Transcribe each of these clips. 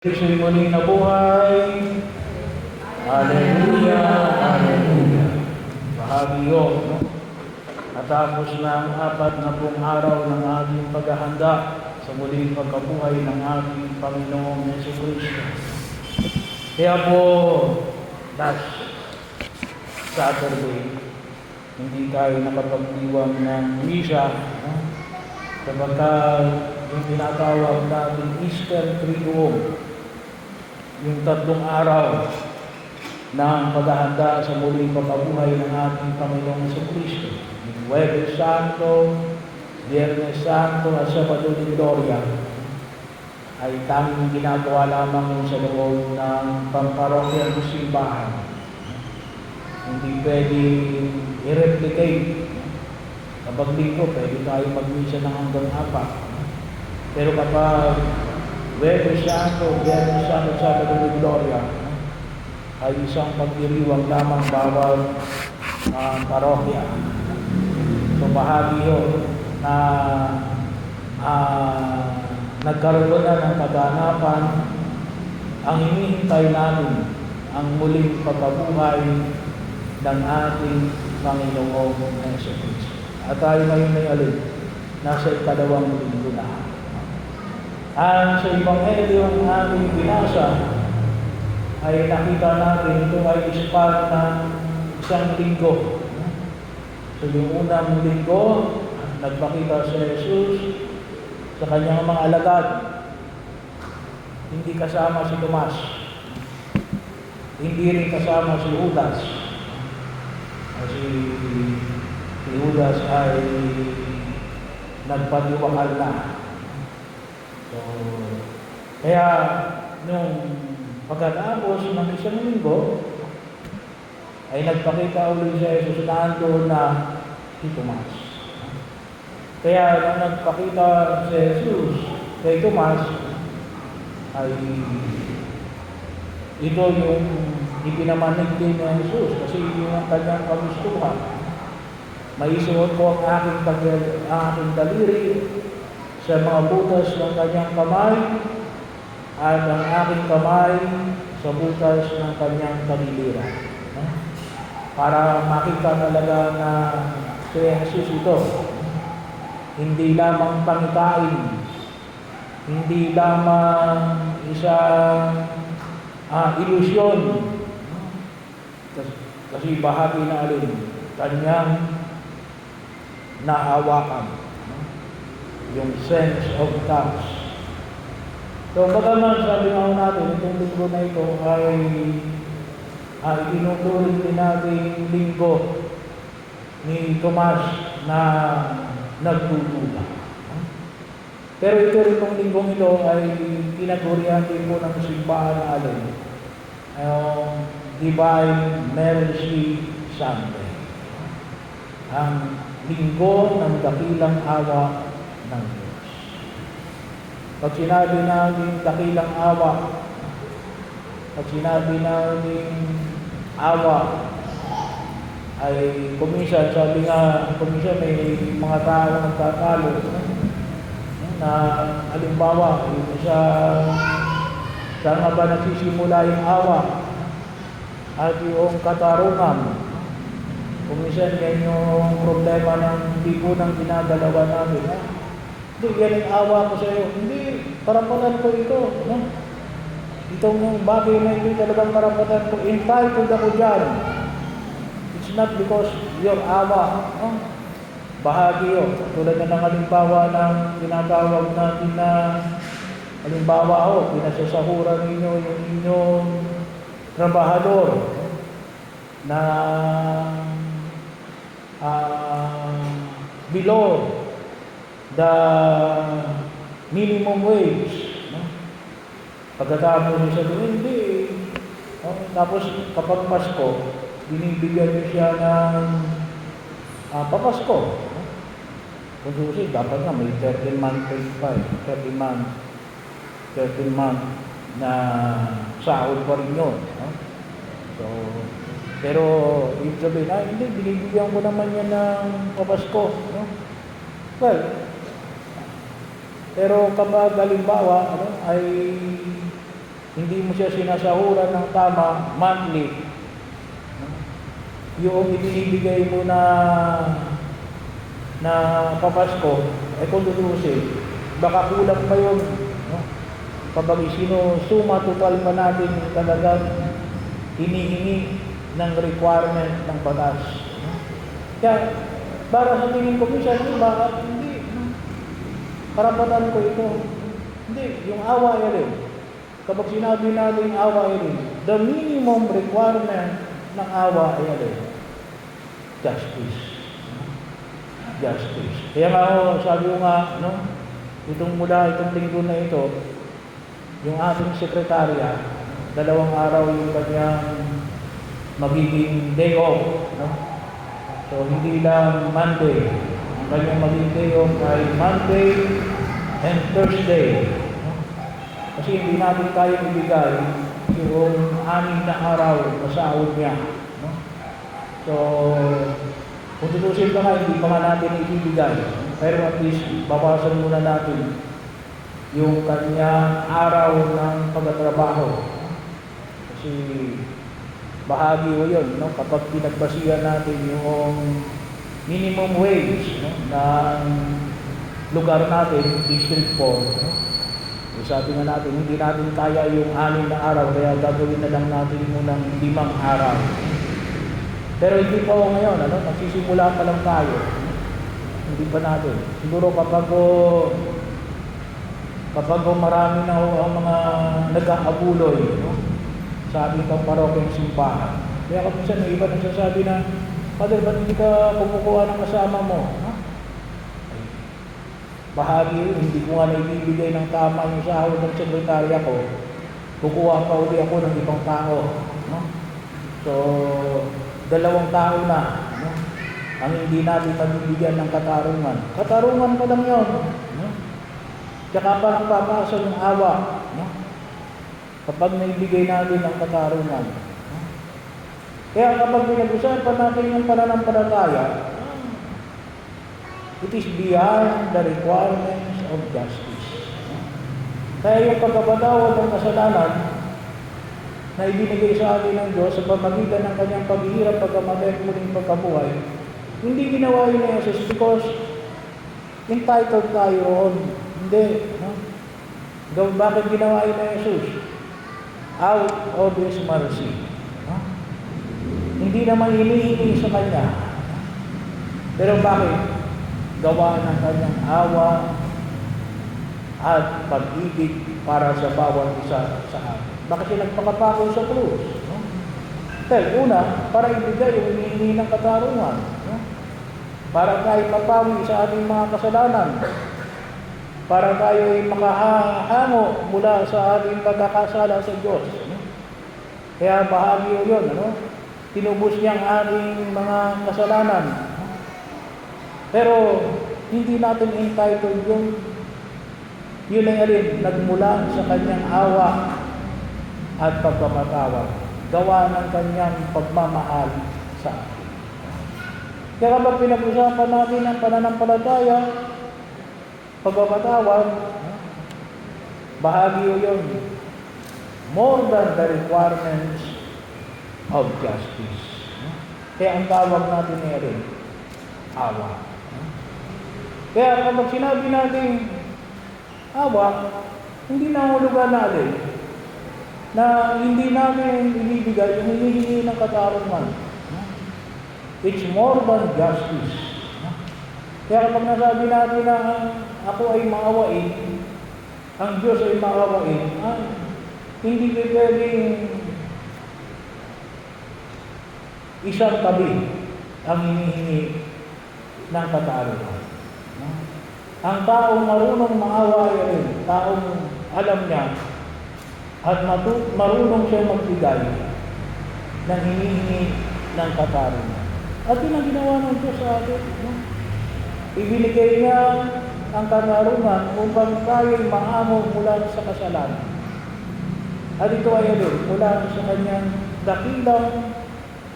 Siya'y muling nabuhay. Hallelujah, hallelujah. Bahagi yun, no? Natapos na ang 40 araw ng ating paghahanda sa muling pagkabuhay ng ating Panginoong Jesucristo. Kaya po, last Saturday, hindi tayo nakapagdiwang ng misa, no? Sapagkat yung tinatawag natin Easter Triduum, yung 3 araw ng paghahanda sa muling pagkabuhay ng ating Panginoong Jesucristo. Yung Huwebes Santo, Biyernes Santo at Sabado de Gloria ay tanging ginagawa lamang sa loob ng pamparokya ng simbahan. Hindi pwedeng i-replicate. Kapag linggo, pwede tayo magmisa ng hanggang 4. Pero kapag Huwebes Santo, Biyernes Santo, Sabado de Gloria, ay isang pagdiriwang lamang bawat parokya. So bahagi yun na nagkaroon na ng kaganapan. Ang hinihintay namin ang muling pagkabuhay ng ating Panginoong Jesucristo. At tayo ngayon ay alin, nasa 2nd linggo na. Ang sa Ebanghelyo ang aming binasa ay nakita natin ito ay ispat ng isang linggo. So yung unang linggo, nagpakita si Jesus sa kanyang mga alagad. Hindi kasama si Tomas. Hindi rin kasama si Judas. Kasi si Judas ay nagpaniwakal na. So, kaya nung pagkatapos ng isang linggo, ay nagpakita ulit si Jesus na ando na si Tomas. Kaya nung nagpakita si Jesus kay Tomas, ay ito yung ipinamanig din ni Jesus kasi yung ang kanyang kagustuhan. Maisuot ko ang aking daliri sa mga butas ng kanyang kamay at ang aking kamay sa butas ng kanyang kaliliran. Para makita talaga na si Jesus ito, hindi lamang pangkain, hindi lamang isang ilusyon, kasi bahagi na alin, kanyang nahawakan. Yung sense of touch. So, bagaman sabi nga natin, itong linggo na ito ay inutuloy din natin linggo ni Tomas na nagtutula. Pero ito rin itong linggong ito ay pinagurihan din po ng simbahan na alin. Divine Mercy Sunday. Ang linggo ng dakilang awa ng Diyos. Pag sinabi natin dakilang awa, pag sinabi natin awa, ay kuminsan, sabi nga, kuminsan may mga tao nagtatalo na halimbawa, yung saan nga ba nagsisimula yung awa at yung katarungan. Kuminsan yan yung problema ng lipunang ginagalawa namin. Hindi, yan ang awa ko sa iyo. Hindi, karapatan ko ito. No? Itong bagay na ito talagang karapatan ko. Entitled ako dyan. It's not because your awa. No? Bahagi yun. Tulad na ng halimbawa ng tinatawag natin na halimbawa pinasasahuran ninyo yung inyong trabahador na below the minimum wage. No? Pagkatapos niya sabi, hindi. No? Tapos kapag Pasko, binibigyan niyo siya ng papasko. No? Kung susi, dapat nga may 13-month pay pa. 13 month na sahod pa rin yun. No? So, pero ibig sabihin, hindi, binibigyan ko naman yan ng papasko. No? Well, pero kapag halimbawa ay hindi mo siya sinasahuran ng tama monthly, yung ibinibigay mo na papasko, ay kung tutusin, baka kulang pa yun. No? Kapag sinusuma total pa natin talagang hinihingi ng requirement ng batas. No? Kaya, para sa tingin ko, minsan, bakit hindi? No? Karapatan ko ito. Hindi, yung awa yan. Kapag sinabi natin awa yan, the minimum requirement ng awa yan, justice. Justice. Kaya nga ako, sabi ko nga, no, itong linggo na ito, yung ating sekretarya, 2 araw yung kanyang magiging day off. No? So, hindi lang Monday. Ang kanyang magiging day off ay Monday and Thursday. No? Kasi hindi natin kayang ibigay yung 6 na araw na sahod niya. No? So, kung tutusin ka nga, hindi pa nga natin ibibigay. Pero at least, bawasan muna natin yung kanyang araw ng pagtatrabaho. Kasi bahagi o yun, no? Kapag pinagbasihan natin yung minimum wage, no? ng lugar natin, District 4, no? Sabi nga natin, hindi natin kaya yung 6 na araw, kaya gagawin na lang natin munang 5 araw. Pero hindi pa ako ngayon, ano? Nagsisimula pa lang tayo. Hindi pa natin. Siguro kapag marami na ang mga nag-aabuloy, no? Sa ating parokeng simbahan. Kaya kapag minsan may iba nagsasabi na, Father, ba't hindi ka kumukuha ng kasama mo? No? Bahagi, hindi ko nga naibibigay ng tama yung sahod ng sekretarya ko. Kukuha pa uli ako ng ibang tao. No? So, 2 tao na, no? Ang hindi natin mabibigyan ng katarungan. Katarungan pa lang yun. No? Tsaka pa papasa ng awa. No? Kapag naibigay natin ang katarungan. No? Kaya kapag pinag-usapan natin yung pananampalataya, it is beyond the requirements of justice. No? Kaya yung pagkapatawad ng kasalanan na ibinigay sa atin ng Diyos sa pamagitan ng kanyang paghihirap, pagkamatay at muling pagkabuhay, hindi ginawa yun ni Jesus because entitled tayo roon. Hindi. No? Bakit ginawa yun ni Jesus? Out of His mercy. No? Hindi naman hinihingi sa Kanya. Pero bakit? Gawa ng Kanyang awa at pag-ibig para sa bawat isa sa atin. Bakit siya nagpakapako sa krus? No? Dahil una, para ibigay yung hinihingi ng katarungan. No? Para tayo mapawi sa ating mga kasalanan. Para tayo ay makahango mula sa ating pagkakasala sa Diyos. No? Kaya bahagi yun, ano? Tinubos niya ang ating mga kasalanan. No? Pero hindi natin entitled yun. Yun ay alin, nagmula sa kanyang awa at pagpapatawad. Gawa ng kanyang pagmamahal sa atin. Kaya kapag pinag-usapan natin ang pananampalataya, pagpapatawad, bahagi yun. More than the requirements of justice. Kaya ang tawag natin ay rin, awa. Kaya kapag sinabi natin, awa, hindi na hulugan natin na hindi namin ibibigay yung hinihingi ng katarungan. It's more than justice. Kaya kapag nasabi natin na ako ay maawain, ang Diyos ay maawain, hindi pwedeng isang tabi ang hinihingi ng katarungan. Ang taong marunong maawa rin, taong alam niya, at marunong siya magbigay ng hinihingi ng katarungan. At yun ang ginawa ng Diyos sa atin. No? Ibinigay niya ang katarungan upang tayo'y mahamon mula sa kasalanan. At ito ay mula sa kanyang dakilang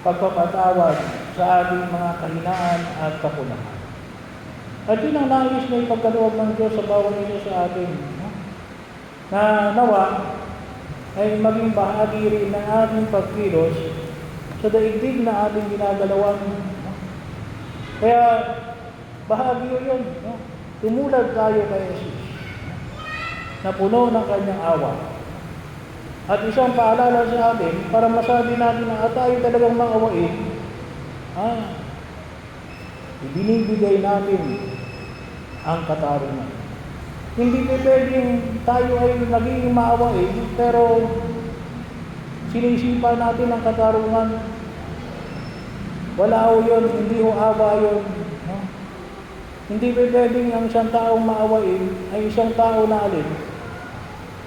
pagpapatawad sa ating mga kahinaan at kakulangan. At yun ang nais na ipagkaloob ng Diyos sa bawat isa sa atin. No? Na nawa, ay maging bahagi rin ng ating pagkilos sa daigdig na ating ginagalawan. No? Kaya bahagi yun. No? Tumulad tayo kay Jesus na puno ng kanyang awa. At isang paalala sa atin, para masabi natin na tayo talagang maawain, ibinibigay natin ang katarungan. Hindi pa pwedeng tayo ay naging maawain, pero sinisipa natin ang katarungan. Wala ho yun, hindi ho awa yun. No? Hindi pa pwedeng ang isang taong maawain ay isang tao na alin,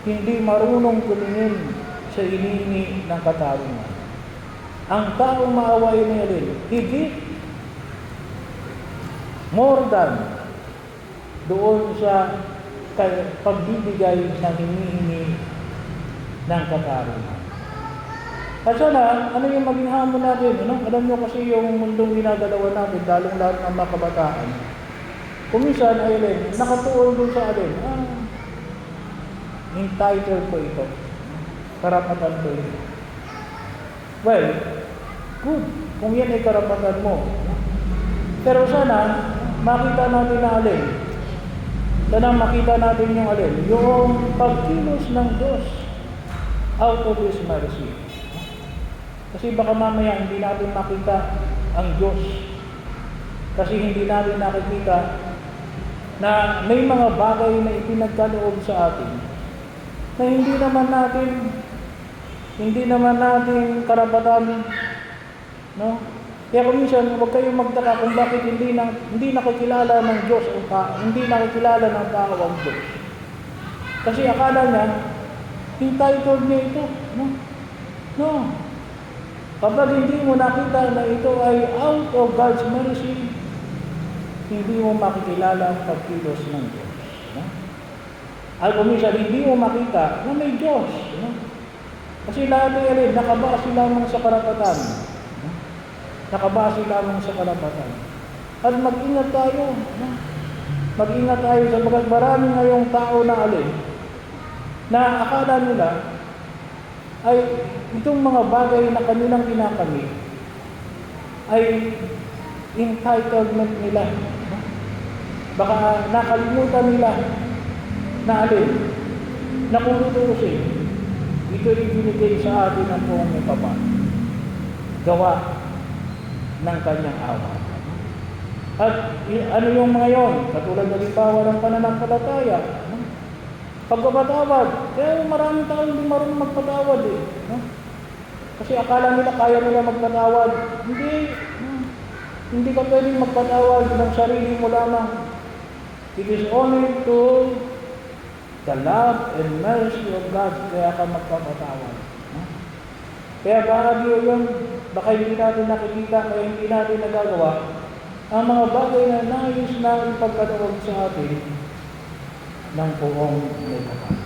hindi marunong tumingin sa iniini ng katarungan. Ang taong maawain niya rin, higit more than doon sa pagbibigay ng hinihingi ng katarungan. At sana, ano yung maging hamon natin? Ano? Alam nyo kasi yung mundong ginagalawan natin, lalong-lalo ng mga kabataan, kuminsan ay nakatuon doon sa alin, entitled ko ito. Karapatan ko ito. Well, good. Kung yan ay karapatan mo. Pero sana, makita natin na alin. Sana makita natin yung alin. Yung pagkilos ng Diyos out of His mercy. Kasi baka mamaya hindi natin makita ang Diyos. Kasi hindi natin nakikita na may mga bagay na ipinagkaloob sa atin na hindi naman natin karapatan, no? Kaya kuminsan, huwag kayong magtaka kung bakit hindi nakikilala ng Diyos ang tao, hindi nakikilala ng tao ang Diyos. Kasi akala niya, entitled niya ito, no? No. Kapag hindi mo nakita na ito ay out of God's mercy, hindi mo makikilala ang pagkilos ng Diyos. No? At kuminsan, hindi mo makita na may Diyos. No? Kasi lahat ay nakabase lamang sa karapatan. No? Nakabase lamang sa karapatan. At mag-ingat tayo. No? Mag-ingat tayo sa marami ngayong tao na na akala nila ay itong mga bagay na kanilang kinakamit ay entitlement nila. No? Baka nakalimutan nila na na kung tutuusin, ito ay binigay sa atin ng buong Papa. Gawa ng kanyang awa. At ano yung mga yon? Katulad ng halimbawa ng pananampalataya. No? Pagpapatawad. Kaya maraming tao hindi marunong magpatawad eh. No? Kasi akala nila kaya nila magpatawad. Hindi. Hindi ka pwedeng magpatawad ng sarili mo lamang. It is only to the love and mercy of God, kaya ka magpapatawad. Kaya bahagi yun, baka hindi natin nakikita, kaya hindi natin nagagawa ang mga bagay na nais na ipagkaloob sa atin ng buong may kapal.